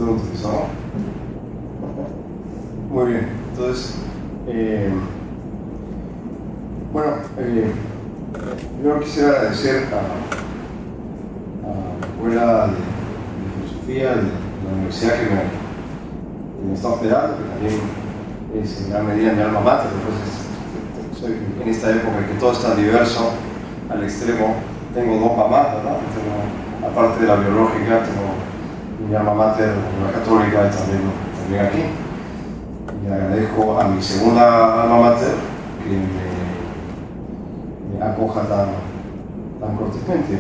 lo utilizo, ¿no? Muy bien, entonces, bueno, yo quisiera agradecer a la Escuela de Filosofía de la Universidad que me está hospedando, que también es en gran medida mi alma mater. Entonces, soy en esta época en que todo está diverso al extremo. Tengo dos mamás, ¿verdad? Aparte de la biológica, tengo mi alma mater, la católica, y también aquí. Y agradezco a mi segunda alma mater que me acoja tan cortésmente.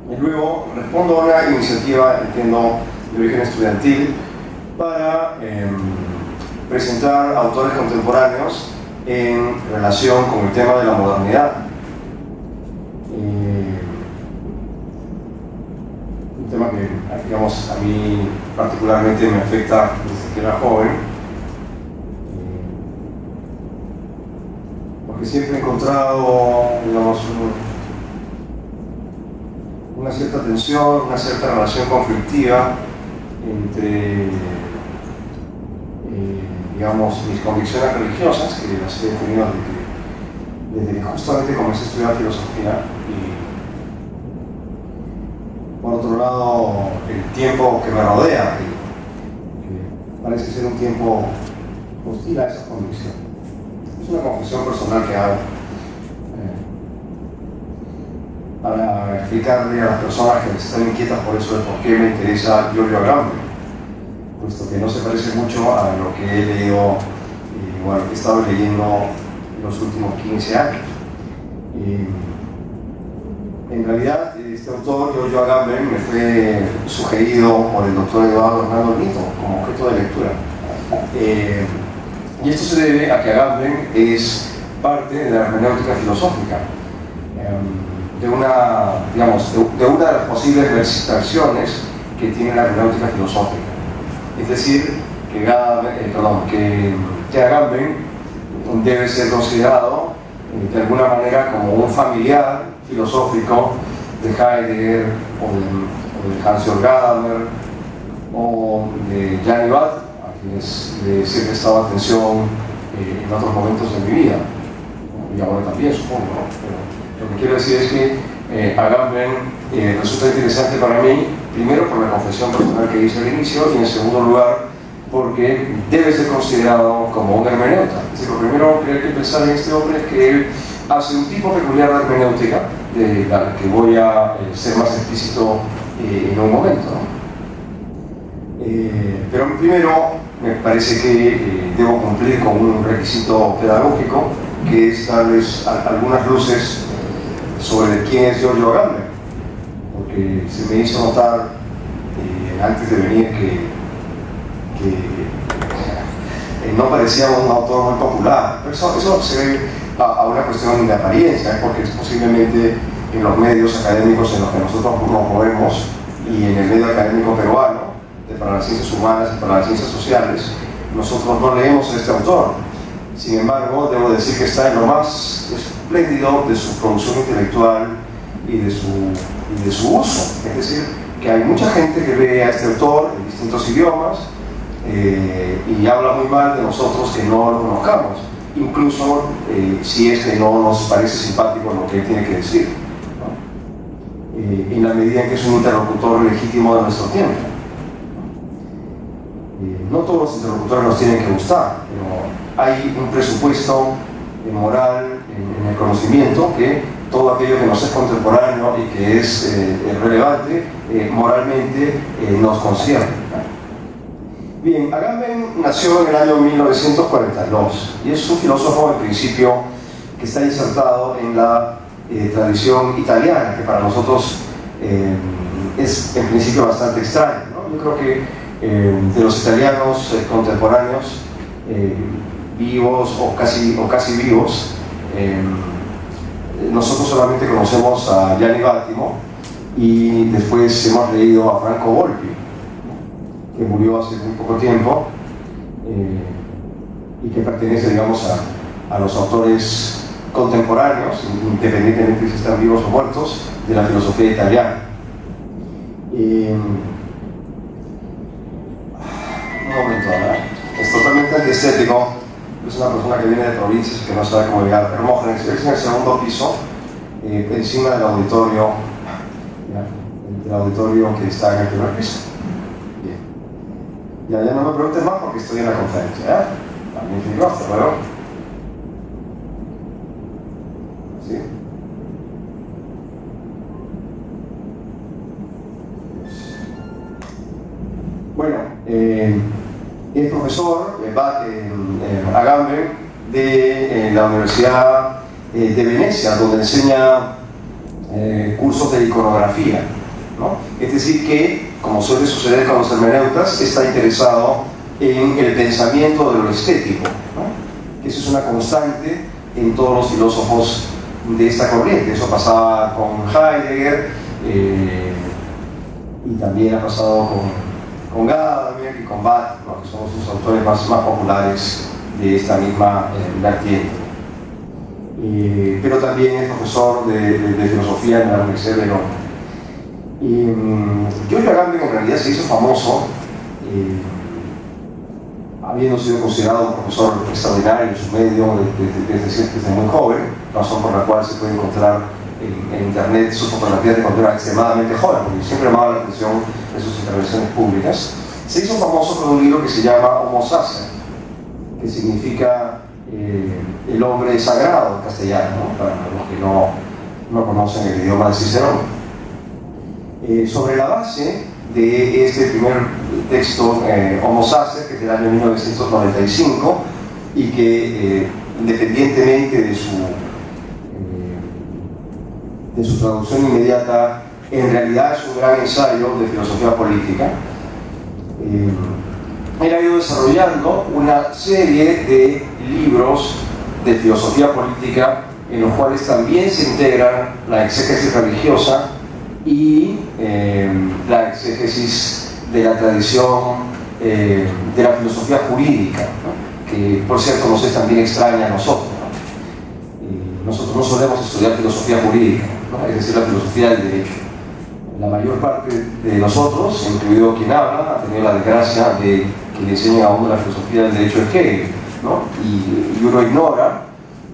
Y luego respondo a una iniciativa, entiendo, de origen estudiantil para presentar autores contemporáneos en relación con el tema de la modernidad. Un tema que, digamos, a mí particularmente me afecta desde que era joven, porque siempre he encontrado, digamos, una cierta tensión, una cierta relación conflictiva entre digamos, mis convicciones religiosas, que las he tenido desde que justamente comencé a estudiar filosofía, y por otro lado el tiempo que me rodea, que parece ser un tiempo hostil a esa convicción. Es una confesión personal que hago para explicarle a las personas que están inquietas por eso de por qué me interesa Giorgio Agamben, puesto que no se parece mucho a lo que he leído, bueno, que he estado leyendo los últimos 15 años. En realidad, este autor, Giorgio Agamben, me fue sugerido por el doctor Eduardo Hernando Nito como objeto de lectura. Y esto se debe a que Agamben es parte de la hermenéutica filosófica, de una de las posibles versiones que tiene la hermenéutica filosófica. Es decir, que Agamben debe ser considerado de alguna manera como un familiar filosófico de Heidegger o de Hans-Georg Gadamer o de Gianni Bad, a quienes les he prestado atención en otros momentos de mi vida, y ahora también, supongo, ¿no? Pero lo que quiero decir es que Agamben resulta interesante para mí, primero por la confesión personal que hice al inicio, y en segundo lugar porque debe ser considerado como un hermeneuta. Es decir, lo primero que hay que pensar en este hombre es que él hace un tipo peculiar de hermenéutica, de la que voy a ser más explícito en un momento, ¿no? Pero primero me parece que debo cumplir con un requisito pedagógico, que es darles algunas luces sobre quién es Giorgio Agamben, porque se me hizo notar antes de venir que no parecía un autor muy popular. Pero eso se debe a una cuestión de apariencia, porque posiblemente en los medios académicos en los que nosotros nos movemos y en el medio académico peruano, para las ciencias humanas y para las ciencias sociales, nosotros no leemos a este autor. Sin embargo, debo decir que está en lo más espléndido de su producción intelectual y de su uso. Es decir, que hay mucha gente que lee a este autor en distintos idiomas y habla muy mal de nosotros que no lo conozcamos, incluso si es que no nos parece simpático lo que él tiene que decir, ¿no? En la medida en que es un interlocutor legítimo de nuestro tiempo. No todos los interlocutores nos tienen que gustar, pero hay un presupuesto moral en el conocimiento que todo aquello que nos es contemporáneo y que es relevante moralmente nos concierne. Bien, Agamben nació en el año 1942 y es un filósofo en principio que está insertado en la tradición italiana, que para nosotros es en principio bastante extraño, ¿no? Yo creo que de los italianos contemporáneos vivos o casi vivos, nosotros solamente conocemos a Gianni Vattimo y después hemos leído a Franco Volpi, que murió hace muy poco tiempo y que pertenece, digamos, a los autores contemporáneos, independientemente de si están vivos o muertos, de la filosofía italiana. un momento, ¿verdad? Es totalmente antiestético. Es una persona que viene de provincias que no sabe cómo llegar. Hermógenes, es en el segundo piso, encima del auditorio, el auditorio que está en el primer piso. Bien. Ya no me preguntes más porque estoy en la conferencia, ¿eh? También te digo, hasta luego. ¿Sí? Bueno, es profesor Agamben de la Universidad de Venecia, donde enseña cursos de iconografía, ¿no? Es decir que, como suele suceder con los hermeneutas, está interesado en el pensamiento de lo estético, ¿no? Que eso es una constante en todos los filósofos de esta corriente. Eso pasaba con Heidegger y también ha pasado con Gadamer y con Barth, ¿no? Que son sus autores más populares de esta misma vertiente. Pero también es profesor de filosofía en la Universidad de Verona. Giorgio Agamben en realidad se hizo famoso habiendo sido considerado un profesor extraordinario en su medio desde muy joven, razón por la cual se puede encontrar en internet sus fotografías de cuando era extremadamente joven, porque siempre llamaba la atención de sus intervenciones públicas. Se hizo famoso con un libro que se llama Homo Sacer, que significa el hombre sagrado en castellano, ¿no? Para los que no conocen el idioma de Cicerón. Sobre la base de este primer texto, Homo Sacer, que es del año 1995, y que independientemente de su traducción inmediata, en realidad es un gran ensayo de filosofía política. Él ha ido desarrollando una serie de libros de filosofía política en los cuales también se integran la exégesis religiosa y la exégesis de la tradición de la filosofía jurídica, ¿no? Que por cierto nos es también extraña a nosotros, ¿no? Nosotros no solemos estudiar filosofía jurídica, ¿no? Es decir, la filosofía del derecho. La mayor parte de nosotros, incluido quien habla, ha tenido la desgracia de que le enseñen a uno la filosofía del derecho de Hegel, ¿no? Y uno ignora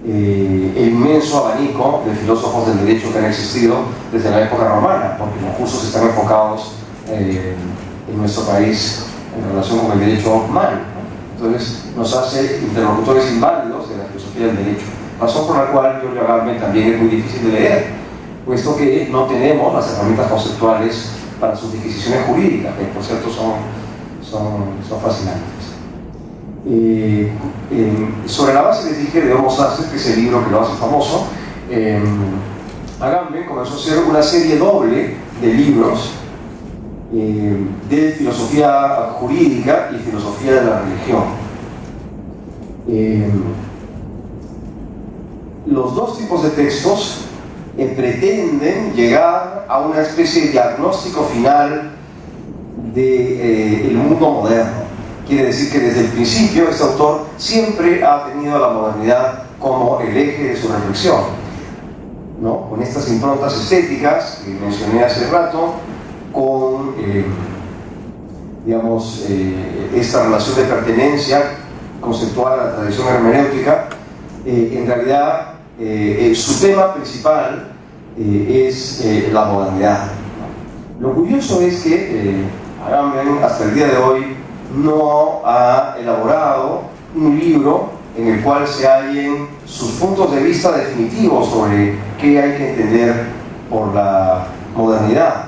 el inmenso abanico de filósofos del derecho que han existido desde la época romana, porque los cursos están enfocados en nuestro país en relación con el derecho humano, ¿no? Entonces nos hace interlocutores inválidos de la filosofía del derecho, razón por la cual Giorgio Agamben también es muy difícil de leer, puesto que no tenemos las herramientas conceptuales para sus disquisiciones jurídicas, que por cierto son fascinantes. Sobre la base, les dije, de Homo Sacer, que es el libro que lo hace famoso, Agamben comenzó a hacer una serie doble de libros de filosofía jurídica y filosofía de la religión. Los dos tipos de textos pretenden llegar a una especie de diagnóstico final del mundo moderno. Quiere decir que desde el principio este autor siempre ha tenido la modernidad como el eje de su reflexión, ¿no? Con estas improntas estéticas que mencioné hace rato, con esta relación de pertenencia conceptual a la tradición hermenéutica. En realidad su tema principal es la modernidad, ¿no? Lo curioso es que Agamben hasta el día de hoy no ha elaborado un libro en el cual se hallen sus puntos de vista definitivos sobre qué hay que entender por la modernidad,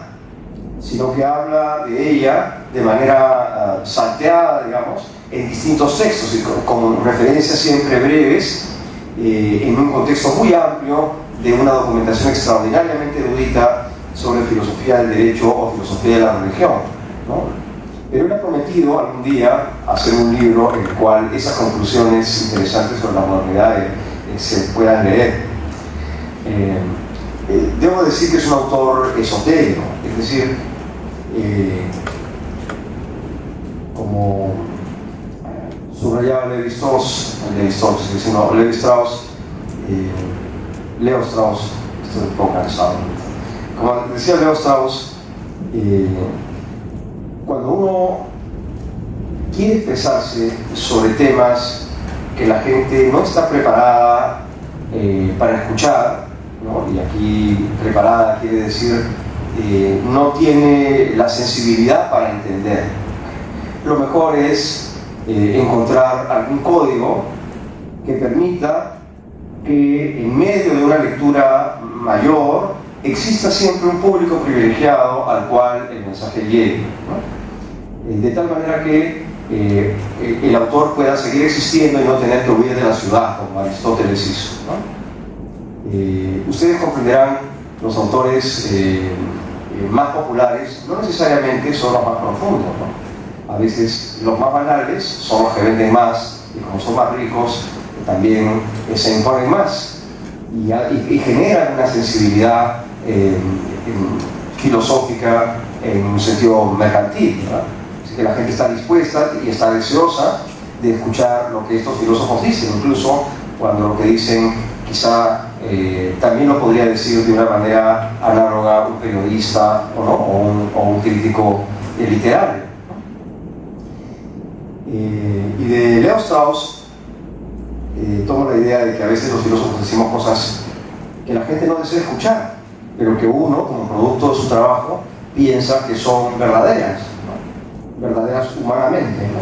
sino que habla de ella de manera salteada, digamos, en distintos textos y con referencias siempre breves, en un contexto muy amplio de una documentación extraordinariamente erudita sobre filosofía del derecho o filosofía de la religión, ¿no? Pero él ha prometido algún día hacer un libro en el cual esas conclusiones interesantes sobre la modernidad se puedan leer. Debo decir que es un autor esotérico, es decir, como subrayaba Levi Strauss, Leo Strauss, estoy un poco cansado. Como decía Leo Strauss, cuando uno quiere expresarse sobre temas que la gente no está preparada para escuchar, ¿no? Y aquí preparada quiere decir no tiene la sensibilidad para entender. Lo mejor es encontrar algún código que permita que en medio de una lectura mayor exista siempre un público privilegiado al cual el mensaje llegue, ¿no? De tal manera que el autor pueda seguir existiendo y no tener que huir de la ciudad, como Aristóteles hizo, ¿no? Ustedes comprenderán, los autores más populares no necesariamente son los más profundos, ¿no? A veces los más banales son los que venden más, y como son más ricos también se imponen más y generan una sensibilidad filosófica en un sentido mercantil, ¿verdad? Así que la gente está dispuesta y está deseosa de escuchar lo que estos filósofos dicen, incluso cuando lo que dicen quizá también lo podría decir de una manera análoga un periodista o un crítico literario, ¿no? Y de Leo Strauss tomo la idea de que a veces los filósofos decimos cosas que la gente no desea escuchar, pero que uno, como producto de su trabajo, piensa que son verdaderas, ¿no? Verdaderas humanamente, ¿no?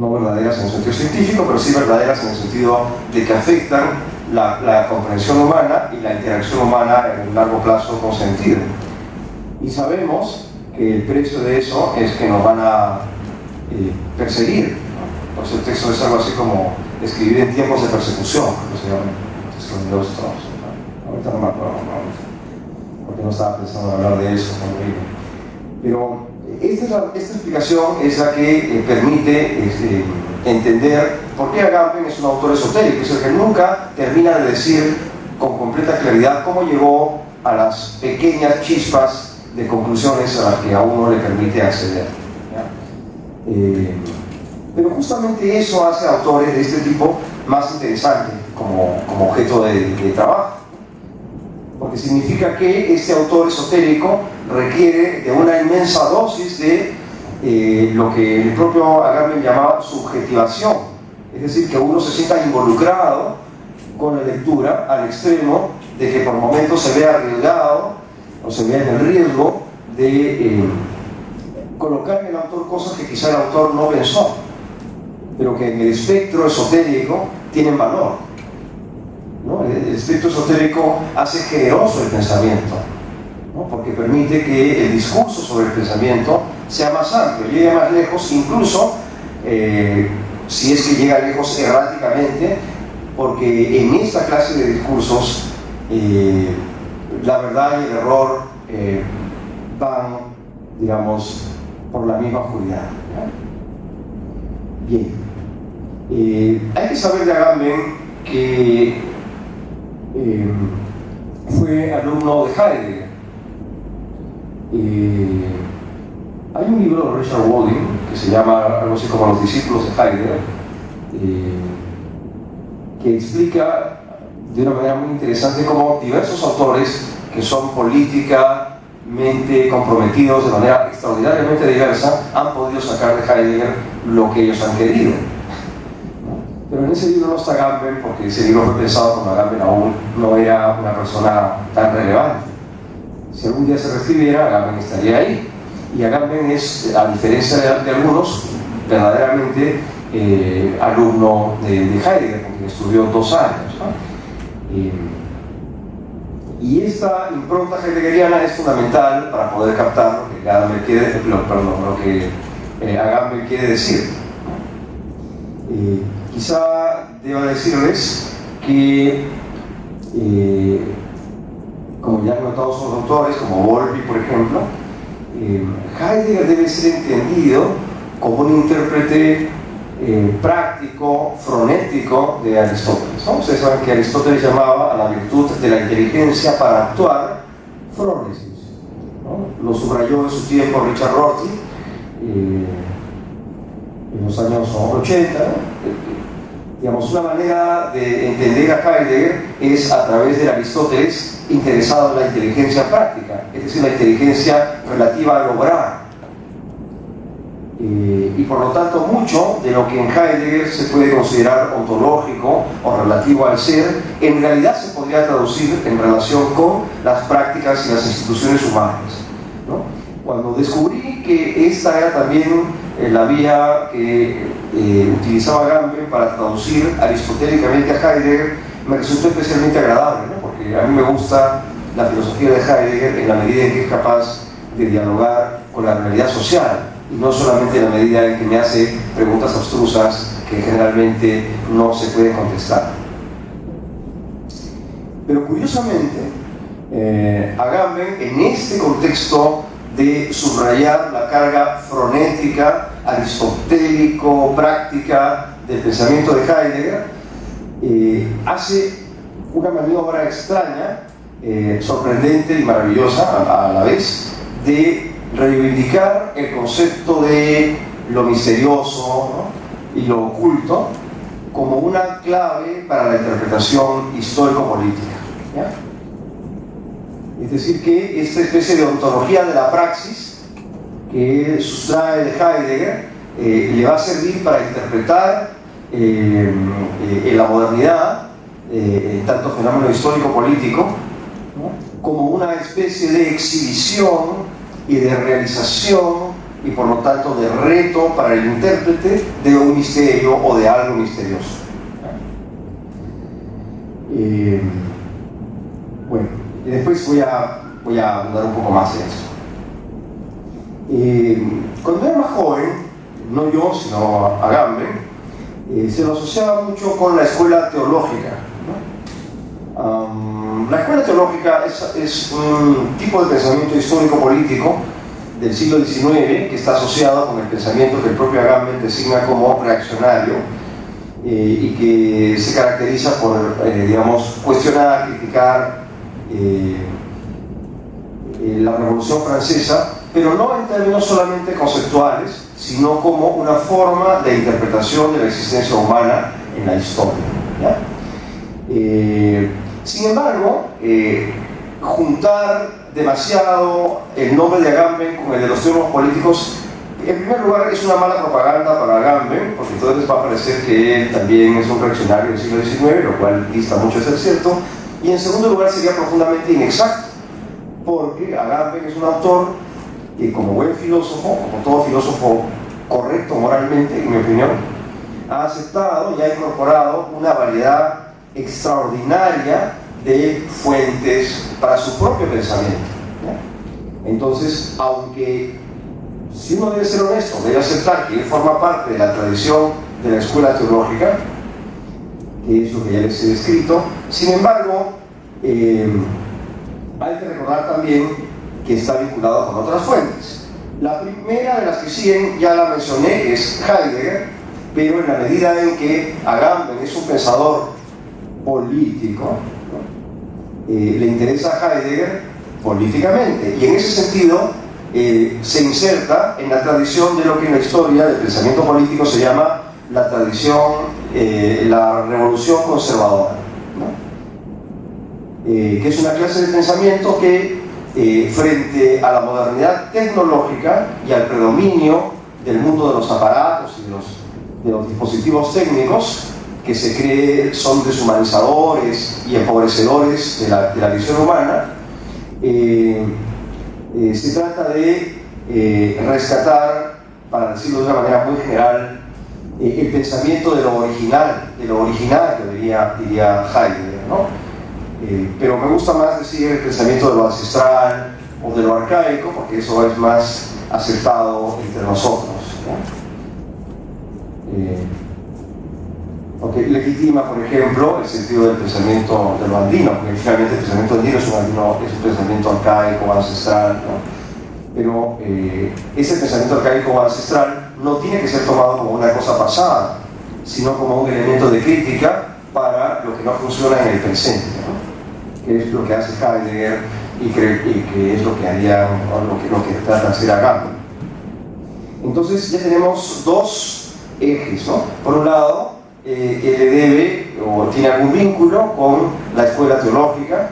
No verdaderas en el sentido científico, pero sí verdaderas en el sentido de que afectan la comprensión humana y la interacción humana en un largo plazo con sentido. Y sabemos que el precio de eso es que nos van a perseguir, ¿no? Entonces el texto es algo así como escribir en tiempos de persecución, que se llama el texto de Leo Strauss, ¿no? Ahorita no me acuerdo, ¿no? Porque no estaba pensando en hablar de eso cuando digo. Pero esta explicación es la que permite entender por qué Agamben es un autor esotérico, es el que nunca termina de decir con completa claridad cómo llegó a las pequeñas chispas de conclusiones a las que a uno le permite acceder, ¿ya? Pero justamente eso hace a autores de este tipo más interesantes como objeto de trabajo, porque significa que este autor esotérico requiere de una inmensa dosis de lo que el propio Agamben llamaba subjetivación, es decir, que uno se sienta involucrado con la lectura al extremo de que por momentos se vea arriesgado o se vea en el riesgo de colocar en el autor cosas que quizá el autor no pensó, pero que en el espectro esotérico tienen valor, ¿no? El espectro esotérico hace generoso el pensamiento, ¿no? Porque permite que el discurso sobre el pensamiento sea más amplio, llegue más lejos, incluso si es que llega lejos erráticamente, porque en esta clase de discursos la verdad y el error van, digamos, por la misma oscuridad, ¿no? Bien. Hay que saber de Agamben que fue alumno de Heidegger. Hay un libro de Richard Walding que se llama algo así como Los discípulos de Heidegger, que explica de una manera muy interesante cómo diversos autores que son políticamente comprometidos de manera extraordinariamente diversa han podido sacar de Heidegger lo que ellos han querido, ¿no? Pero en ese libro no está Agamben, porque ese libro fue pensado cuando Agamben aún no era una persona tan relevante. Si algún día se recibiera, Agamben estaría ahí. Y Agamben es, a diferencia de algunos, verdaderamente alumno de Heidegger, porque estudió 2 años, ¿no? Y esta impronta heideggeriana es fundamental para poder captar lo que Agamben quiere decir. Quizá deba decirles que, como ya han notado sus autores, como Volpi, por ejemplo, Heidegger debe ser entendido como un intérprete práctico, frenético de Aristóteles, ¿no? Ustedes saben que Aristóteles llamaba a la virtud de la inteligencia para actuar frónesis, ¿no? Lo subrayó en su tiempo Richard Rorty en los años 80, ¿no? Digamos, una manera de entender a Heidegger es a través de Aristóteles interesado en la inteligencia práctica, es decir, la inteligencia relativa a lograr. y por lo tanto mucho de lo que en Heidegger se puede considerar ontológico o relativo al ser, en realidad se podría traducir en relación con las prácticas y las instituciones humanas, ¿no? Cuando descubrí que esta era también la vía que utilizaba Agamben para traducir aristotélicamente a Heidegger, me resultó especialmente agradable, ¿no? Porque a mí me gusta la filosofía de Heidegger en la medida en que es capaz de dialogar con la realidad social, y no solamente en la medida en que me hace preguntas abstrusas que generalmente no se pueden contestar. Pero curiosamente, Agamben, en este contexto de subrayar la carga frenética, aristotélico-práctica del pensamiento de Heidegger, hace una maniobra extraña, sorprendente y maravillosa a la vez, de reivindicar el concepto de lo misterioso, ¿no?, y lo oculto como una clave para la interpretación histórico-política, ¿ya? Es decir, que esta especie de ontología de la praxis que sustrae de Heidegger le va a servir para interpretar en la modernidad tanto fenómeno histórico-político, ¿no?, como una especie de exhibición y de realización y por lo tanto de reto para el intérprete de un misterio o de algo misterioso. Bueno, y después voy a abundar un poco más en eso. Cuando era más joven, no yo, sino Agamben, se lo asociaba mucho con la escuela teológica, ¿no? La escuela teológica es un tipo de pensamiento histórico-político del siglo XIX que está asociado con el pensamiento que el propio Agamben designa como reaccionario y que se caracteriza por, digamos, cuestionar, criticar la Revolución Francesa, pero no en términos solamente conceptuales, sino como una forma de interpretación de la existencia humana en la historia, ¿ya? Sin embargo, juntar demasiado el nombre de Agamben con el de los teólogos políticos, en primer lugar es una mala propaganda para Agamben, porque entonces va a parecer que él también es un reaccionario del siglo XIX, lo cual dista mucho de ser cierto, y en segundo lugar sería profundamente inexacto, porque Agamben es un autor que, como buen filósofo, como todo filósofo correcto moralmente, en mi opinión, ha aceptado y ha incorporado una variedad extraordinaria de fuentes para su propio pensamiento, ¿ya? Entonces, aunque si uno debe ser honesto, debe aceptar que él forma parte de la tradición de la escuela teológica, que es lo que ya les he descrito, sin embargo, hay que recordar también que está vinculado con otras fuentes. La primera de las que siguen, ya la mencioné, es Heidegger, pero en la medida en que Agamben es un pensador político, ¿no?, le interesa a Heidegger políticamente, y en ese sentido se inserta en la tradición de lo que en la historia del pensamiento político se llama la tradición, la revolución conservadora, ¿no?, que es una clase de pensamiento que frente a la modernidad tecnológica y al predominio del mundo de los aparatos y de los dispositivos técnicos, que se cree son deshumanizadores y empobrecedores de la visión humana, se trata de rescatar, para decirlo de una manera muy general, el pensamiento de lo original, diría Heidegger, ¿no? Pero me gusta más decir el pensamiento de lo ancestral o de lo arcaico, porque eso es más aceptado entre nosotros, ¿no? Porque legitima, por ejemplo, el sentido del pensamiento de lo andino, porque finalmente el pensamiento andino es un pensamiento arcaico, ancestral, ¿no? Pero ese pensamiento arcaico o ancestral no tiene que ser tomado como una cosa pasada, sino como un elemento de crítica para lo que no funciona en el presente, ¿no?, que es lo que hace Heidegger y que es lo que haría, o lo que trata de hacer Agamben. Entonces ya tenemos dos ejes, ¿no? Por un lado, le debe o tiene algún vínculo con la escuela teológica,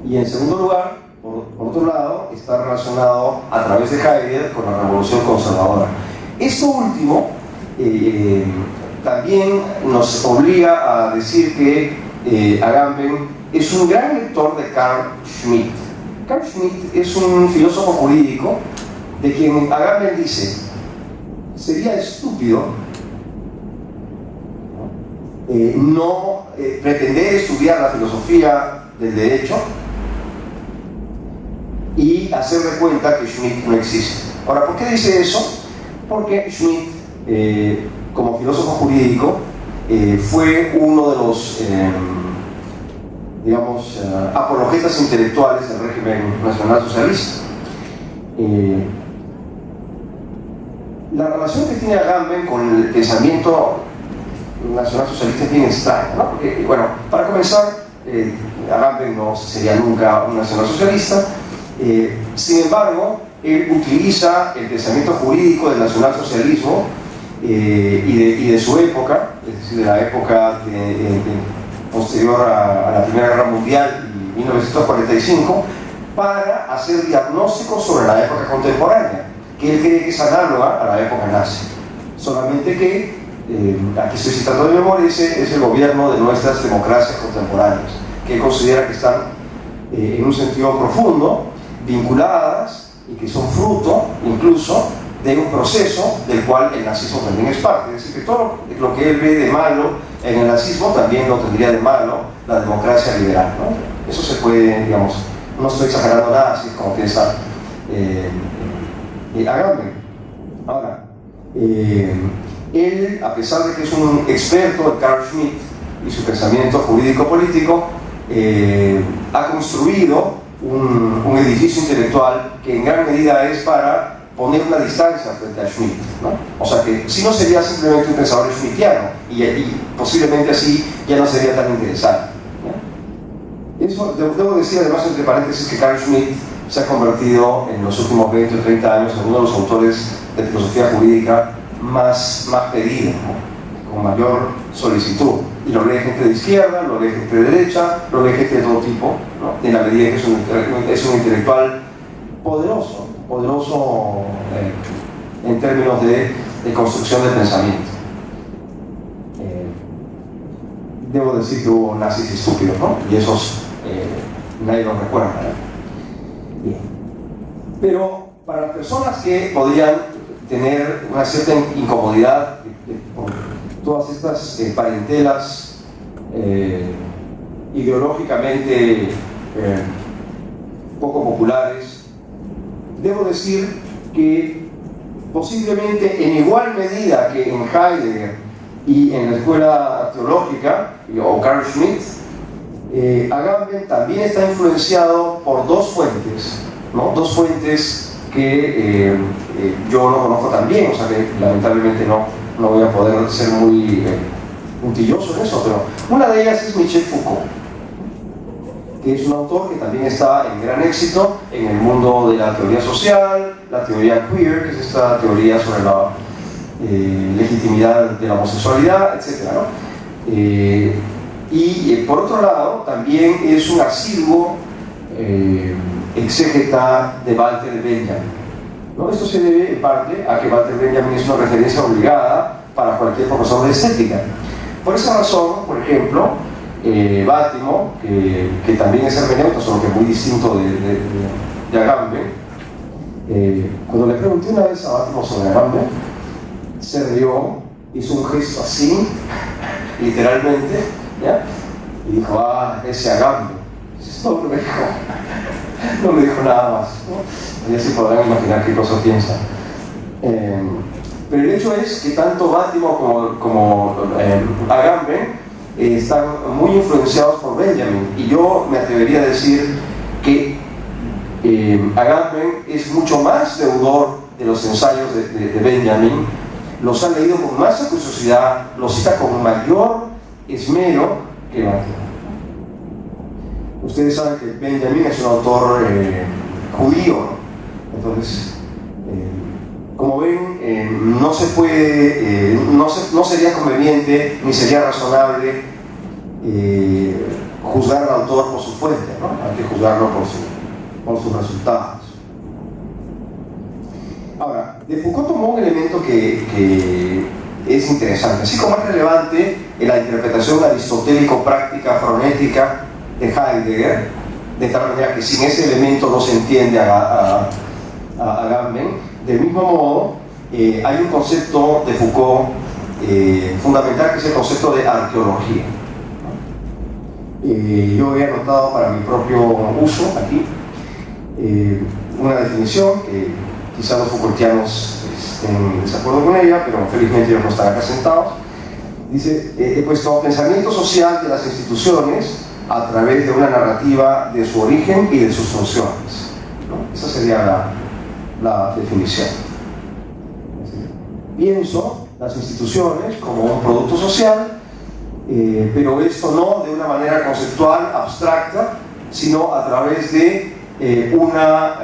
y en segundo lugar por otro lado, está relacionado a través de Heidegger con la revolución conservadora. Esto último también nos obliga a decir que Agamben es un gran lector de Carl Schmitt. Carl Schmitt es un filósofo jurídico de quien Agamben dice: sería estúpido no pretender estudiar la filosofía del derecho y hacer de cuenta que Schmitt no existe. Ahora, ¿por qué dice eso? Porque Schmitt, como filósofo jurídico, fue uno de los digamos, apologetas intelectuales del régimen nacionalsocialista. La relación que tiene Agamben con el pensamiento nacionalsocialista es bien extraña, ¿no? Porque, bueno, para comenzar, Agamben no sería nunca un nacionalsocialista. Sin embargo, él utiliza el pensamiento jurídico del nacionalsocialismo y de su época, es decir, de la época posterior a la Primera Guerra Mundial, 1945, para hacer diagnósticos sobre la época contemporánea, que él cree que es análoga a la época nazi. Solamente que, aquí estoy citando de memoria, es el gobierno de nuestras democracias contemporáneas, que él considera que están, en un sentido profundo, vinculadas y que son fruto, incluso, de un proceso del cual el nazismo también es parte. Es decir, que todo lo que él ve de malo en el nazismo también lo tendría de malo la democracia liberal, ¿no? Eso se puede, digamos, no estoy exagerando nada, así como piensa Agamben. Ahora, él, a pesar de que es un experto en Carl Schmitt y su pensamiento jurídico-político, ha construido un edificio intelectual que en gran medida es para poner una distancia frente a Schmitt, ¿no? O sea que si no sería simplemente un pensador schmittiano y posiblemente así ya no sería tan interesante, ¿no? Eso, debo decir además entre paréntesis que Carl Schmitt se ha convertido en los últimos 20 o 30 años en uno de los autores de filosofía jurídica más pedidos, ¿no? Con mayor solicitud, y lo lee gente de izquierda, lo lee gente de derecha, lo lee gente de todo tipo, ¿no? En la medida que es un intelectual poderoso en términos de construcción del pensamiento. Debo decir que hubo nazis estúpidos, ¿no? Y esos nadie los recuerda, ¿no? Bien. Pero para las personas que podrían tener una cierta incomodidad por todas estas parentelas ideológicamente poco populares, debo decir que posiblemente en igual medida que en Heidegger y en la escuela teológica o Carl Schmitt, Agamben también está influenciado por dos fuentes, ¿no? Dos fuentes que yo no conozco tan bien, o sea que lamentablemente no voy a poder ser muy puntilloso en eso, pero una de ellas es Michel Foucault, que es un autor que también está en gran éxito en el mundo de la teoría social, la teoría queer, que es esta teoría sobre la legitimidad de la homosexualidad, etc., ¿no? Y por otro lado, también es un asiduo exégeta de Walter Benjamin, ¿no? Esto se debe en parte a que Walter Benjamin es una referencia obligada para cualquier profesor de estética. Por esa razón, por ejemplo, Bátimo, que también es hermeneuta, solo que muy distinto de Agamben, cuando le pregunté una vez a Bátimo sobre Agamben, se rió, hizo un gesto así, literalmente, ¿ya? Y dijo: ah, ese Agamben. Esto no me dijo nada más, ¿no? Ya se podrán imaginar qué cosa piensa. Pero el hecho es que tanto Bátimo como Agamben están muy influenciados por Benjamin, y yo me atrevería a decir que Agamben es mucho más deudor de los ensayos de Benjamin, los ha leído con más acuciosidad, los cita con mayor esmero que Bátimo. Ustedes saben que Benjamin es un autor judío, ¿no? Entonces, como ven, no se puede, no sería conveniente ni sería razonable juzgar al autor por su fuente, ¿no? Hay que juzgarlo con sus resultados. Ahora, de Foucault tomó un elemento que es interesante, así como es relevante en la interpretación aristotélico-práctica fonética de Heidegger, de tal manera que sin ese elemento no se entiende a Agamben. Del mismo modo, hay un concepto de Foucault fundamental, que es el concepto de arqueología. Yo he anotado para mi propio uso aquí una definición que quizás los Foucaultianos estén en desacuerdo con ella, pero felizmente ellos no están acá sentados. Dice, he puesto pensamiento social de las instituciones a través de una narrativa de su origen y de sus funciones, ¿no? Esa sería la definición. Pienso las instituciones como un producto social, pero esto no de una manera conceptual, abstracta, sino a través de una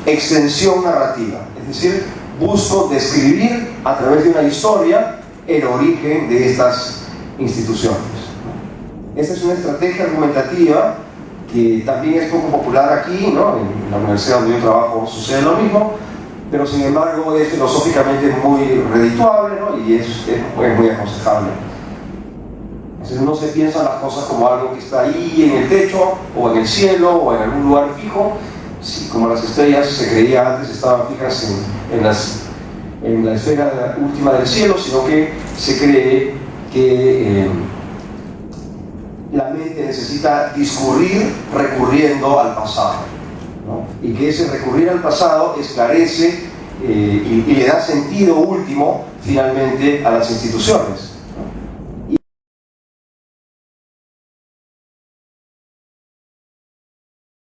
extensión narrativa. Es decir, busco describir a través de una historia el origen de estas instituciones. Esta es una estrategia argumentativa que también es poco popular aquí, ¿no? En la universidad donde yo trabajo sucede lo mismo, pero sin embargo es filosóficamente muy redituable, ¿no? Y es muy aconsejable. Entonces no se piensan las cosas como algo que está ahí en el techo, o en el cielo, o en algún lugar fijo. Sí, como las estrellas se creía antes estaban fijas en la esfera última del cielo, sino que se cree que la mente necesita discurrir recurriendo al pasado, ¿no? Y que ese recurrir al pasado esclarece y le da sentido último finalmente a las instituciones.